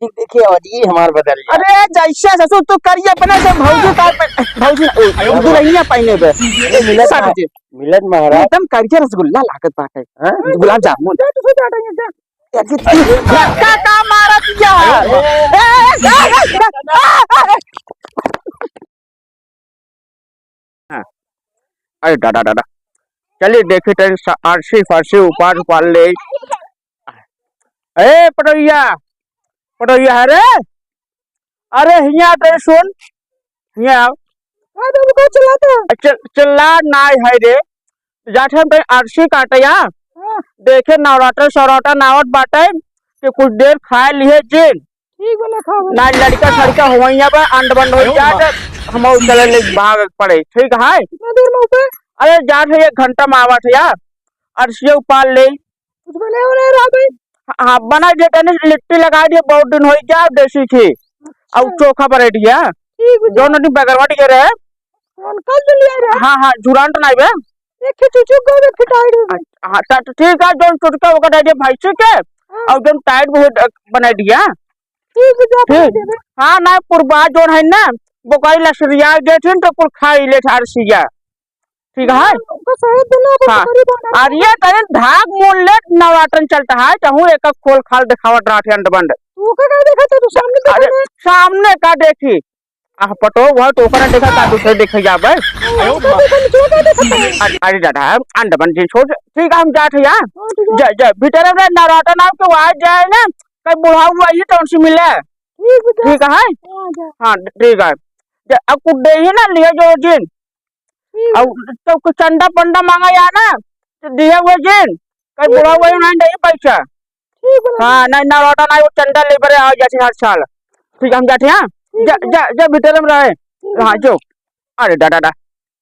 देखिए और ये हमार बदल गया। अरे जैसा ससुर तो करिए अपने से भौजी का भौजी दुल्हनिया पहने बे मिलत सब जी मिलत महाराज एकदम करिए रसगुल्ला लागत बाटे हां गुलाब जामुन धक्का का मारत यार अरे दादा दादा चलिए देखे तो आरसी फारसी ऊपर ऊपर ले ए पटोइया है रे अरे हिया तेरे सुन हिया चिल्ला नाय है रे जाठे पे आरसी काटया देखे नवरात्र सौराटा नावत बाटे कि कुछ देर खाए लिए जिन ठीक बना खा ना लड़का सड़का होइया बा अंड बंड हो जाए हम चले ले भाग पड़े ठीक है कितना देर में ऊपर अरे जाट है 1 घंटा में आवत यार अरसी उपाल ले कुछ बने होने रहा भाई हाँ बना देते नहीं लिट्टी लगा दिए बहुत दिन हो जा देसी थी और चोखा पर दिया ठीक जो नदी बगरवाटी के रहे कौन कल से लिया रहा हाँ हाँ जुरान तो नहीं बे एक चुचु को भी खिटाई दे हाँ तो ठीक है जो चुटका वो कटा दिया भाई के और जो टाइट बहुत बना दिया ठीक है ठीक हाँ ना पुरबा जो है ना वो कई लसरिया गए थे तो कुल खाई ले अरसिया ठीक है उनका शहीद देना हाँ और ये करे धाग मोल ले नवरात्रन चलता है चाहूँ एक खोल खाल दिखावट रहा थे अंड बंड तू का देखा था तू सामने देखा अरे सामने का देखी पटो वह तो ओकरा देखा का दूसरे देखे जाबे अरे दादा अंड बंड छोड़ ठीक है हम जात है जय जय भीतर में नवरात्र नाम के वहां जाए ना कई बुढ़ा हुआ ही तो उनसे मिले ठीक है हाँ ठीक है अब कुछ दे ही ना लिया जो जिन अब तो कुछ चंदा पंडा मांगा या ना तो दिया हुआ जिन कई बुढ़ा हुआ ही नहीं दे पैसा हाँ नहीं नवरात्र नहीं वो चंदा ले बरे आ जाते हर साल ठीक है हम जाते हैं जा भीतर में रहे हाँ जो अरे दादा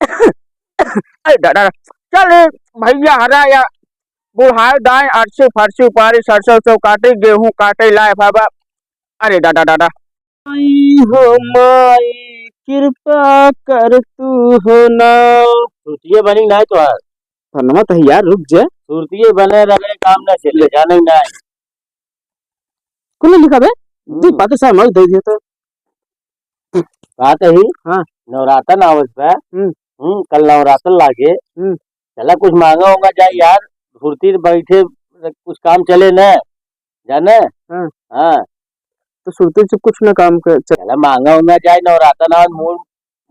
अरे दादा चल भैया हरा या बुढ़ाए दाए अरसे फरसे उपारे सरसों सब काटे गेहूं काटे लाए बाबा अरे दादा दादा हो माई कृपा कर तू हो ना सुरतिये बनी ना तो यार धन्यवाद तो यार रुक जा सुरतिये बने रहे काम ना चले जाने ना कौन लिखा बे तू बात सब मत दे दिया तो बात है ही हाँ नवरात्र आवत पे कल नवरात्र लागे चला कुछ मांगा होगा जाए यार फुर्ती बैठे कुछ काम चले न जाने हाँ हाँ तो सुरती से कुछ ना काम कर चला मांगा होगा जाए नवरात्र ना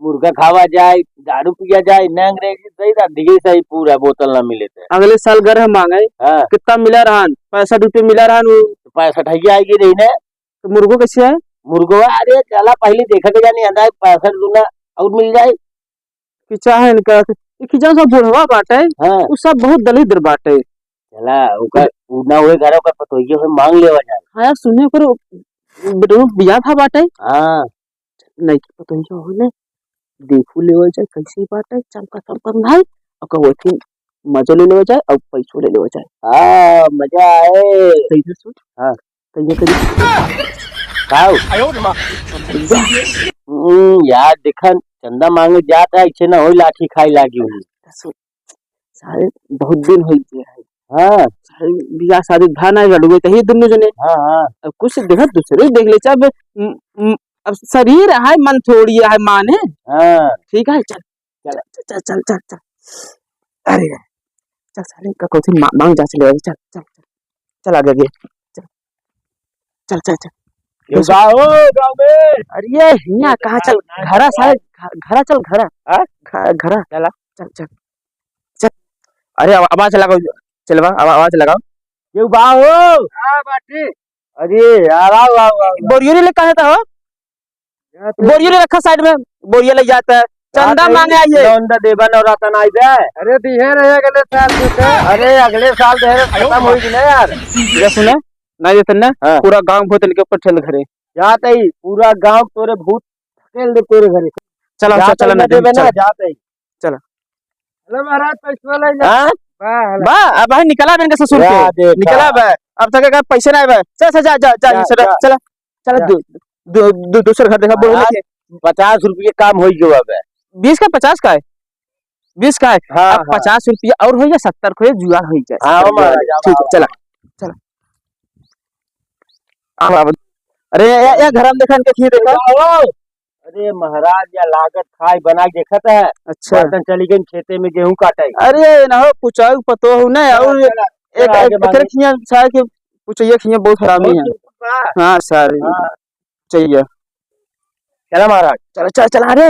मुर्गा खावा जाए दारू पिया जाए न अंग्रेजी सही था डिग्री सही पूरा बोतल ना मिले थे अगले साल घर हम मांगे हाँ कितना मिला रहा 65 मिला रहा तो 65 आएगी रही ने तो मुर्गो कैसे है मुर्गो अरे चला पहले देखा के जानी अंदाज 65 दूना और मिल जाए खिंचा है इनका खिंचा सब बुढ़वा बाटे हाँ वो सब बहुत दलिद्र बाटे चला उनका उड़ना हुए घर का पतोइये से मांग लेवा जाए हाँ यार सुने करो बेटो बिया था बाटे हाँ नहीं पतोइया हो ने देखू लेवल जाए कैसे बाटे चमका चमका भाई और कहो कि मजा ले लेवा जाए और पैसों ले लेवा जाए हाँ मजा आए सही से सुन हाँ कहिए कहिए खाओ यार देखा चंदा मांगे जाता है इच्छे ना हो लाठी खाई लागी हुई सारे बहुत दिन हो गए है हाँ सारे बियाह शादी धान आए लड़ुए कहीं दोनों जने हाँ हाँ अब कुछ देखा दूसरे देख ले चाहे अब शरीर है मन थोड़ी है मान है हाँ ठीक है चल चल चल चल चल चल अरे चल साले का कोई मांग जा चले चल चल चल चल आगे आगे चल चल चल चल गाँव में अरे ये हिया कहाँ चल घरा साले घरा चल घरा घरा चला चल चल चल अरे आवाज लगाओ चल आवाज लगाओ ये गाँव हो हाँ बाटी अरे यार आओ बोरियो ले कहा था हो बोरियो ले रखा साइड में बोरियो ले जाता है चंदा मांगे आइए चंदा देवा नवरात्र आई जाए अरे दिहे रहे अगले साल से अरे अगले साल दे खत्म होगी ना यार ये सुने नहीं देते ना पूरा गांव भूत इनके ऊपर ठेल घरे जाते ही पूरा गांव तोरे भूत ठेल दे तेरे घरे चलो चलो ना देवे ना जाते ही चलो हेलो महाराज पैसा ले जा बा अब भाई निकला बैंक ससुर के निकला बा अब तक का पैसे ना बा चल जा जा जा चल चल दूसरे घर देखा बोल 50 रुपये काम हो गयो अब 20 का 50 का है 20 का है हाँ, 50 रुपया और हो या 70 को जुगाड़ हो जाए हाँ महाराज ठीक है चला चला अब अरे या घर में देखा इनके खीर देखा। अरे महाराज या लागत खाई बना के देखत है। अच्छा बर्तन चली गई खेते में गेहूं काटे। अरे ना हो पूछाऊ पतो हो ना और एक खिया सारे के पूछिए खिया बहुत हरामी है। हाँ सारे चाहिए। चला महाराज चल चल चल अरे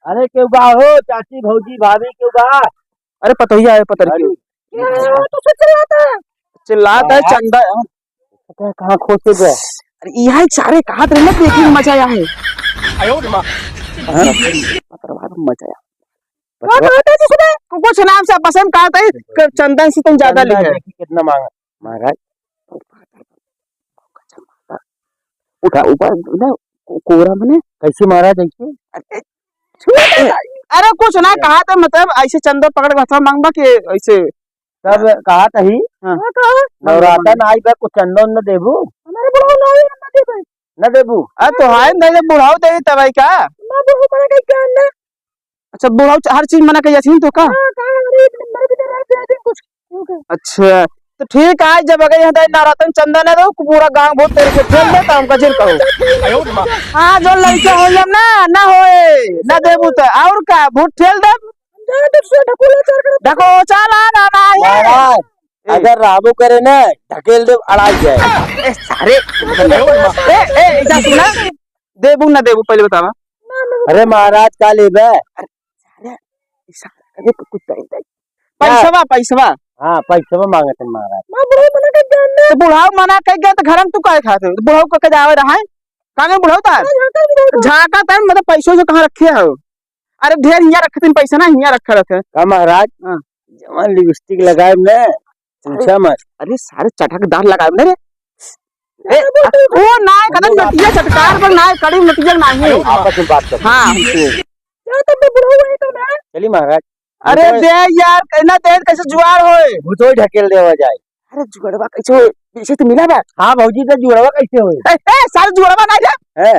अरे क्यों बा हो चाची भौजी भाभी क्यों बा। अरे पतोहिया है पता नहीं तो चिल्लाता है चंदा कहाँ खोसे गए। अरे यह सारे कहा थे ना देखने में मजा आया है। मजा आया कुछ नाम से पसंद कहा था चंदन से तुम ज्यादा लिखे कितना मांगा महाराज। उठा ऊपर कोरा मने कैसे महाराज ऐसे। अरे कुछ ना कहा था मतलब ऐसे चंदन पकड़ के हथवा मांगबा कि ऐसे तब कहा था ही नवरातन आई बा कुछ चंदन न देबू हमारे बुढ़ाऊ नहीं न देबू। अरे तो हाय नहीं बुढ़ाऊ दे तब क्या। मैं बुढ़ाऊ बना के क्या ना। अच्छा बुढ़ाऊ हर चीज मना के जाती तो का। अच्छा तो ठीक है जब अगर यहाँ नवरातन चंदन है तो पूरा गांव बहुत तेरे से खेल दे हमका जेल कहो। हाँ जो लड़के हो ना होए ना देबू तो और का भूत ठेल दे ढको चला ना अगर राबू करे ना ढकेल दे अड़ाई जाए सारे इधर सुना देबू ना देबू पहले बतावा। अरे महाराज का लेबे कुछ पैसा पैसा हाँ पैसा मांगते महाराज। तो बुढ़ाऊ मना कह गया तो घर में तू काय खाते बुढ़ाऊ का जावे रहा है कहाँ बुढ़ाऊ था झाका था मतलब पैसों से कहाँ रखे हो। अरे ढेर हिया रखते पैसा ना हिया रखा रहते का महाराज। जवान लिपस्टिक लगाए ना पूछा मत। अरे सारे चटकदार लगाए ना रे वो ना कदम नटिया चटकार पर ना कड़ी नटिया ना है आपस में बात कर। हाँ चली महाराज। अरे दे यार कहना दे कैसे जुआर होए भूतोई ढकेल देवा जाए। अरे जुगड़वा कैसे होए पीछे तो मिला बा। हाँ भौजी तो जुड़वा कैसे होए सारे जुगड़वा ना जा है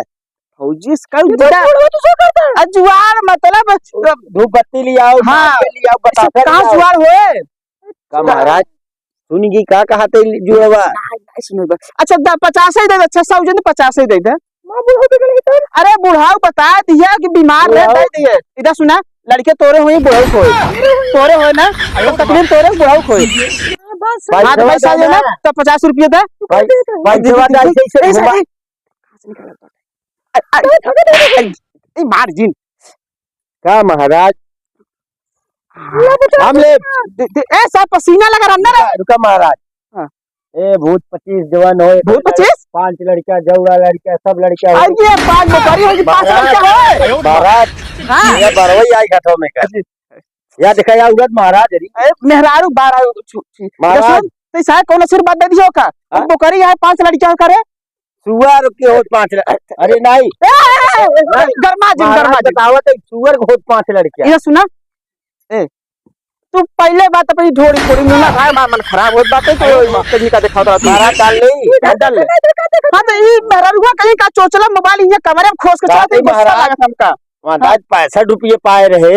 फौजी इसका जुआर मतलब धूप बत्ती लिया हाँ कहाँ जुआर होए का महाराज सुनिए क्या कहा थे जुड़वा। अच्छा 50 ही दे 600 तो 50 ही दे दे। अरे बुढ़ाऊ बता दिया कि बीमार है दे दिए इधर सुना लड़के तोरे हुए बुढ़ाऊ खोए तोरे हो ना तकलीफ तोरे बुढ़ाऊ खोए हाथ पैसा दे ना तो 50 रुपये दे मार्जिन का महाराज। हम ले ऐसा पसीना लगा रहा रुका महाराज। ए भूत 25 जवान हो भूत 25 5 लड़का जौड़ा लड़का सब लड़का हो ये 5 बकरी होगी 5 लड़का हो महाराज। हां ये बरवई आई घाटों में कर या देखा या उगत महाराज मेहरारू 12 महाराज तो साहब कौन सिर बात दे दियो का बकरी है 5 लड़का करे सुअर के हो 5 अरे नहीं गरमा बतावत सुअर को 5 लड़के ये सुना ए तू पहले बात अपनी ढोड़ी थोड़ी मुंह खाए मन खराब होत बात तो कहीं का दिखाओ तो मारा डाल ले डाल ले हां तो ये मेहरारूआ कहीं का चोचला मोबाइल ये कमरे में खोस के चलाते महाराज हमका महाराज 65 रुपये पाए रहे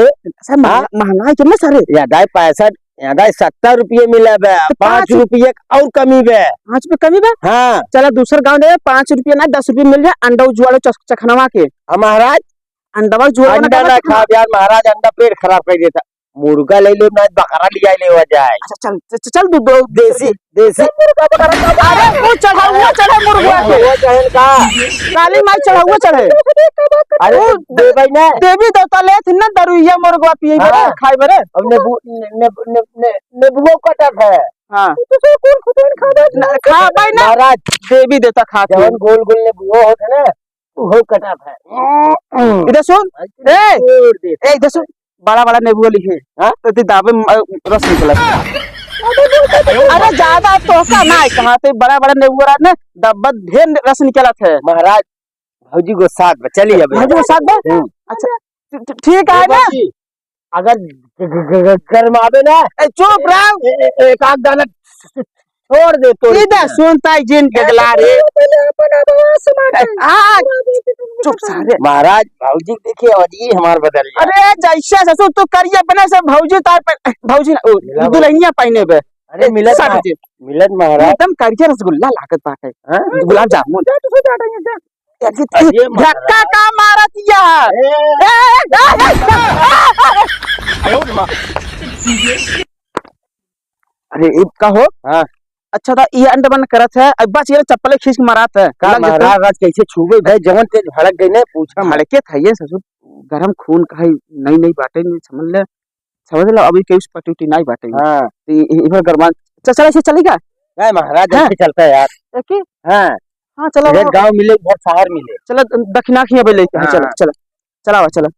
महंगाई कितने सारे यादाई 65 यादाई 70 रुपये मिला बे 5 रुपये और कमी बे 5 रुपये कमी बे। हाँ चला दूसर गांव दे 5 रुपये ना 10 रुपये मिल जाए अंडा जुआड़ो चखनवा के महाराज अंडा जुआड़ो अंडा ना खा यार महाराज अंडा पेट खराब कर देता मुर्गा ले ले ना बकरा लिया ले हो जाए। अच्छा चल चल दो देसी मुर्गा बकरा अरे वो चढ़ा हुआ चढ़े मुर्गा के वो चढ़न का काली माई चढ़ा हुआ चढ़े अरे दे भाई ना देवी देवता ले थी ना दरुइया मुर्गा पिए बरे खाए बरे अब नेबुओ कटा है। हां तो कौन खुदन खा भाई ना महाराज देवी देवता खा जवन गोल गोल नेबुओ होता ना वो कटा है। इधर सुन ए इधर सुन बड़ा बड़ा नेबुआ लिखे हां तो दावे रस निकला अरे ज्यादा तो का ना कहां से बड़ा बड़ा नेबुआ ना डब्बा ढेर रस निकला थे महाराज भौजी को साथ चलिए अब भौजी को साथ अच्छा ठीक है ना अगर गरमावे ना चुप रहो एक आध दाना छोड़ दे तो इधर सुनता है जिन गगला रे चुप सारे महाराज भौजी देखिए अजी हमार बदल अरे जैसा ससुर तू करिए अपने से भौजी तार पे भौजी दुल्हनिया पहने बे अरे मिलत 60 रुपये मिलत महाराज एकदम करके रसगुल्ला लागत बाटे हाँ? गुलाब जामुन जा तू जा डांगे जा अरे महाराज धक्का का मारा दिया अरे का हो हाँ अच्छा था ये अंडमान करत है अब बस ये चप्पल खींच के मारत है का महाराज आज कैसे छूबे भाई जवन तेज भड़क गई ने पूछा मत। हड़के था ये ससुर गरम खून का है नहीं नहीं बाटे नहीं समझ लो अभी केस पट्टी नहीं बाटे हाँ इधर गरमान चल ऐसे चलेगा क्या महाराज हाँ? ऐसे चलता है यार ओके हाँ हाँ चलो इधर गांव मिले इधर शहर मिले चलो दक्षिणा खिया ले हाँ, चलो हाँ। चलो चला चलो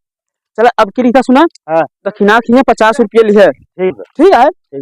चलो अब की रीता सुना हाँ। दक्षिणा खिया 50 रुपये लिए ठीक है ठीक है ठीक है।